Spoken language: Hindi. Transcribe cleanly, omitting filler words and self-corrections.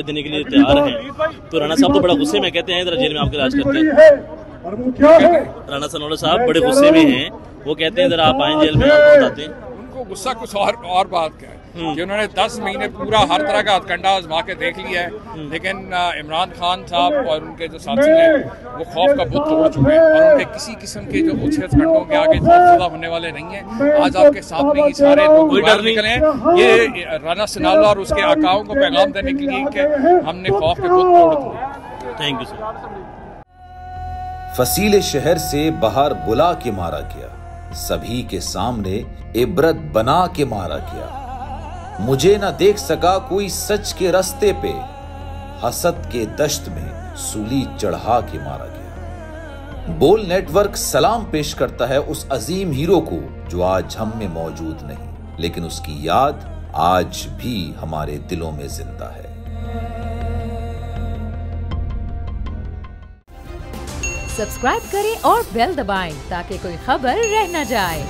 देने के लिए तैयार हैं। तो राणा साहब तो बड़ा गुस्से में कहते हैं इधर जेल में आपके राज करते हैं। राणा सनोरा साहब बड़े गुस्से में हैं, वो कहते हैं इधर आप आए जेल में, आपको बताते हैं। उनको गुस्सा कुछ और बात का है कि उन्होंने 10 महीने पूरा हर तरह का हथकंडा आजमा के देख लिया है, लेकिन इमरान खान साहब और उनके जो साथी हैं वो खौफ का बुत तोड़ चुके हैं और उनके किसी किस्म के जो कुछ हथकंडों के आगे खौफजदा होने वाले नहीं है। आज आपके सामने ये सारे लोग बाहर निकले हैं, ये राणा सनाउल्लाह और उसके आकाओं को पैगाम देने के लिए कि हमने खौफ के बुत तोड़ दिए। Thank you sir. फसीले शहर से बाहर बुला के मारा गया, सभी के सामने इबरत बना के मारा गया। मुझे न देख सका कोई सच के रास्ते पे, हसद के दश्त में सूली चढ़ा के मारा गया। बोल नेटवर्क सलाम पेश करता है उस अजीम हीरो को जो आज हम में मौजूद नहीं, लेकिन उसकी याद आज भी हमारे दिलों में जिंदा है। सब्सक्राइब करें और बेल दबाएं ताकि कोई खबर रह न जाए।